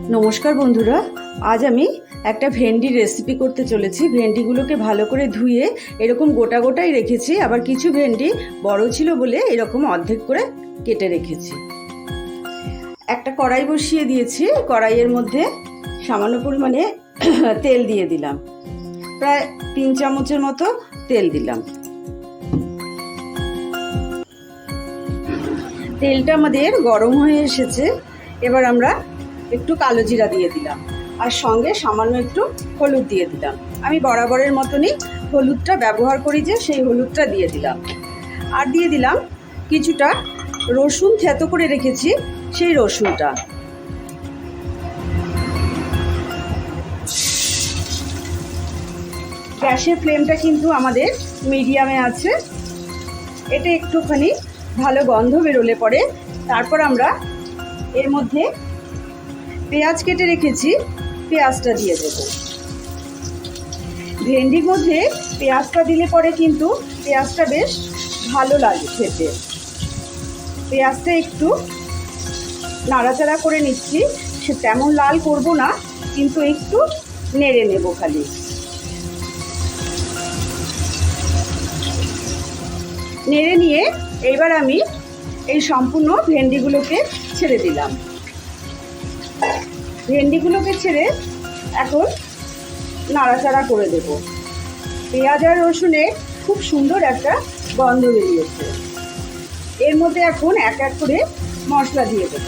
নমস্কার বন্ধুরা, আজ আমি একটা ভেন্ডির রেসিপি করতে চলেছি। ভেন্ডিগুলোকে ভালো করে ধুয়ে এরকম গোটা গোটাই রেখেছি, আবার কিছু ভেন্ডি বড় ছিল বলে এরকম অর্ধেক করে কেটে রেখেছি। একটা কড়াই বসিয়ে দিয়েছি, কড়াইয়ের মধ্যে সামান্য পরিমাণে তেল দিয়ে দিলাম, প্রায় 3 চামচের মতো তেল দিলাম। তেলটা আমাদের গরম হয়ে এসেছে, এবার আমরা একটু কালো জিরা দিয়ে দিলাম আর সঙ্গে সামান্য একটু হলুদ দিয়ে দিলাম। আমি বরাবরের মতনই হলুদটা ব্যবহার করি, যে সেই হলুদটা দিয়ে দিলাম। আর দিয়ে দিলাম কিছুটা রসুন থেতো করে রেখেছি, সেই রসুনটা। গ্যাসের ফ্লেমটা কিন্তু আমাদের মিডিয়ামে আছে। এটা একটুখানি ভালো গন্ধ বেরোলে পরে তারপর আমরা এর মধ্যে পেঁয়াজ কেটে রেখেছি, পেঁয়াজটা দিয়ে দেব। ভেন্ডির মধ্যে পেঁয়াজটা দিলে পরে কিন্তু পেঁয়াজটা বেশ ভালো লাগে খেতে। পেঁয়াজটা একটু নাড়াচাড়া করে নিচ্ছি, সে তেমন লাল করব না, কিন্তু একটু নেড়ে নেব খালি। নেড়ে নিয়ে এইবার আমি এই সম্পূর্ণ ভেন্ডিগুলোকে ছেড়ে দিলাম। ভেন্ডিগুলোকে ছেড়ে এখন নাড়াচাড়া করে দেব। পেঁয়াজ আর রসুনে খুব সুন্দর একটা গন্ধ বেরিয়েছে। এর মধ্যে এখন এক এক করে মশলা দিয়ে দেব।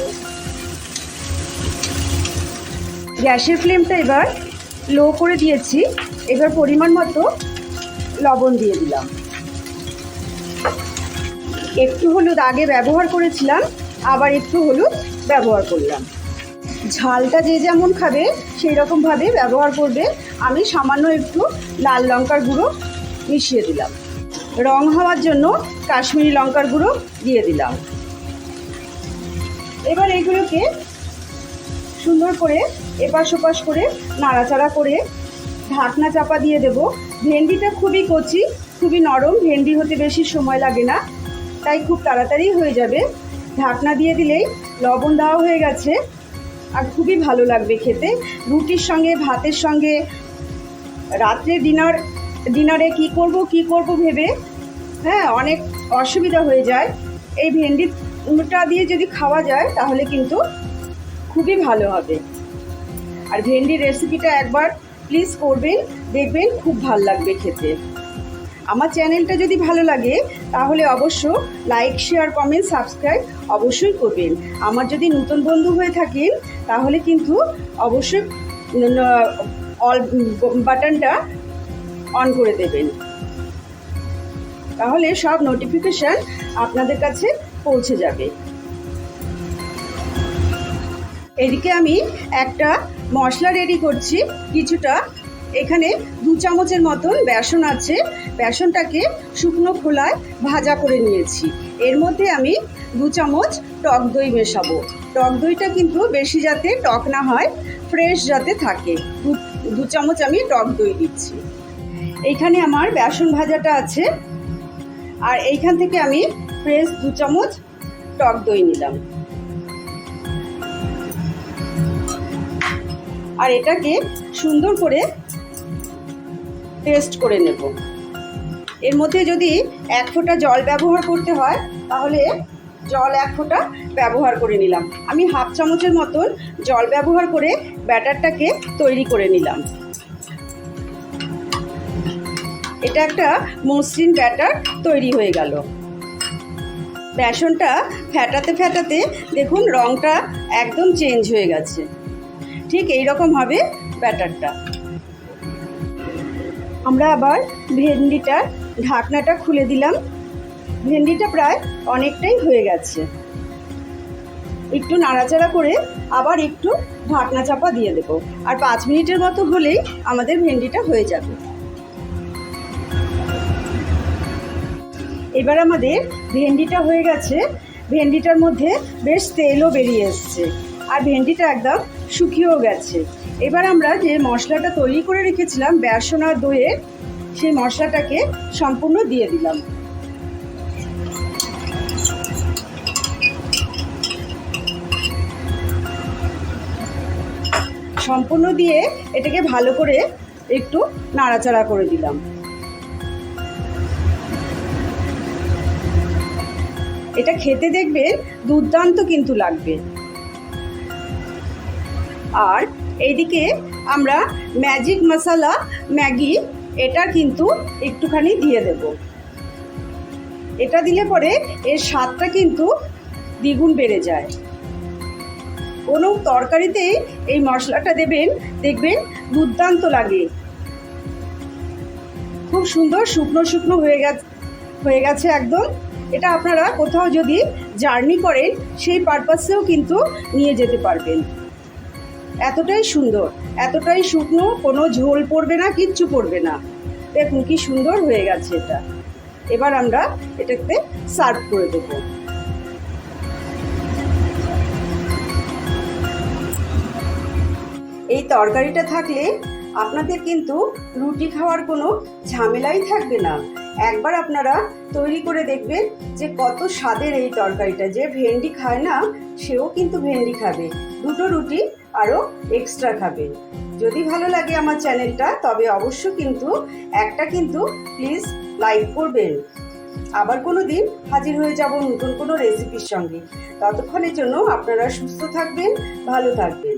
গ্যাসের ফ্লেমটা এবার লো করে দিয়েছি। এবার পরিমাণ মতো লবণ দিয়ে দিলাম। একটু হলুদ আগে ব্যবহার করেছিলাম, আবার একটু হলুদ ব্যবহার করলাম। ঝালটা যে যেমন খাবে সেই রকমভাবে ব্যবহার করবে। আমি সামান্য একটু লাল লঙ্কার গুঁড়ো মিশিয়ে দিলাম। রং হওয়ার জন্য কাশ্মীরি লঙ্কার গুঁড়ো দিয়ে দিলাম। এবার এগুলোকে সুন্দর করে এপাশ ওপাশ করে নাড়াচাড়া করে ঢাকনা চাপা দিয়ে দেব। ভেন্ডিটা খুবই কচি, খুবই নরম, ভেন্ডি হতে বেশি সময় লাগে না, তাই খুব তাড়াতাড়ি হয়ে যাবে। ঢাকনা দিয়ে দিলেই লবণ দেওয়া হয়ে গেছে, আর খুবই ভালো লাগবে খেতে। রুটির সঙ্গে, ভাতের সঙ্গে, রাত্রে ডিনারে কি করব ভেবে অনেক অসুবিধা হয়ে যায়। এই ভেন্ডিটা দিয়ে যদি খাওয়া যায় তাহলে কিন্তু খুবই ভালো হবে। আর ভেন্ডির রেসিপিটা একবার প্লিজ করবেন, দেখবেন খুব ভালো লাগবে খেতে। আমার চ্যানেলটা যদি ভালো লাগে তাহলে অবশ্য লাইক, শেয়ার, কমেন্ট, সাবস্ক্রাইব অবশ্যই করবেন। আমার যদি নতুন বন্ধু হয়ে থাকেন তাহলে কিন্তু অবশ্যই অল বাটনটা অন করে দেবেন, তাহলে সব নোটিফিকেশান আপনাদের কাছে পৌঁছে যাবে। এদিকে আমি একটা মশলা রেডি করছি। কিছুটা এখানে 2 চামচের মতন বেসন আছে। বেসনটাকে শুকনো খোলায় ভাজা করে নিয়েছি। এর মধ্যে আমি 2 চামচ টক দই মেশাবো। টক দইটা কিন্তু বেশি যাতে টক না হয়, ফ্রেশ যাতে থাকে, 2 চামচ আমি টক দই দিচ্ছি। এইখানে আমার বেসন ভাজাটা আছে, আর এইখান থেকে আমি ফ্রেশ 2 চামচ টক দই নিলাম। আর এটাকে সুন্দর করে পেস্ট করে নেব। এর মধ্যে যদি 1 ফোঁটা জল ব্যবহার করতে হয় তাহলে জল 1 ফোঁটা ব্যবহার করে নিলাম। আমি 1/2 চামচের মতন জল ব্যবহার করে ব্যাটারটাকে তৈরি করে নিলাম। এটা একটা মসৃণ ব্যাটার তৈরি হয়ে গেল। বেসনটা ফেটাতে ফেটাতে দেখুন রঙটা একদম চেঞ্জ হয়ে গেছে। ঠিক এই রকম হবে ব্যাটারটা। আমরা আবার ভেন্ডিটার ঢাকনাটা খুলে দিলাম। ভেন্ডিটা প্রায় অনেকটাই হয়ে গেছে। একটু নাড়াচাড়া করে আবার একটু ঢাকনা চাপা দিয়ে দেব, আর 5 মিনিটের মতো হলেই আমাদের ভেন্ডিটা হয়ে যাবে। এবার আমাদের ভেন্ডিটা হয়ে গেছে। ভেন্ডিটার মধ্যে বেশ তেলও বেরিয়ে এসছে, আর ভেন্ডিটা একদম শুকিয়েও গেছে। এবার আমরা যে মশলাটা তৈরি করে রেখেছিলাম বেসন আর দইয়ের, সেই মশলাটাকে সম্পূর্ণ দিয়ে দিলাম। সম্পূর্ণ দিয়ে এটাকে ভালো করে একটু নাড়াচাড়া করে দিলাম। এটা খেতে দেখবেন দুর্দান্ত কিন্তু লাগবে। আর এইদিকে আমরা ম্যাজিক মশলা ম্যাগি এটা কিন্তু একটুখানি দিয়ে দেব। এটা দিলে পরে এর স্বাদটা কিন্তু দ্বিগুণ বেড়ে যায়। কোনো তরকারিতেই এই মশলাটা দেবেন, দেখবেন দুর্দান্ত লাগে। খুব সুন্দর শুকনো শুকনো হয়ে গেছে একদম। এটা আপনারা কোথাও যদি জার্নি করেন সেই পারপাসেও কিন্তু নিয়ে যেতে পারবেন। এতটাই সুন্দর, এতটাই শুকনো, কোনো ঝোল পড়বে না, কিচ্ছু পড়বে না। দেখুন কি সুন্দর হয়ে গেছে এটা। এবার আমরা এটাকে সার্ভ করে দেব। এই তরকারিটা থাকলে আপনাদের কিন্তু রুটি খাওয়ার কোনো ঝামেলাই থাকবে না। একবার আপনারা তৈরি করে দেখবেন যে কত স্বাদের এই তরকারিটা। যে ভেন্ডি খায় না সেও কিন্তু ভেন্ডি খাবে, দুটো রুটি আরও এক্সট্রা খাবে। যদি ভালো লাগে আমার চ্যানেলটা তবে অবশ্য কিন্তু একটা কিন্তু প্লিজ লাইক করবেন। আবার কোনো দিন হাজির হয়ে যাব নতুন কোনো রেসিপির সঙ্গে। ততক্ষণের জন্য আপনারা সুস্থ থাকবেন, ভালো থাকবেন।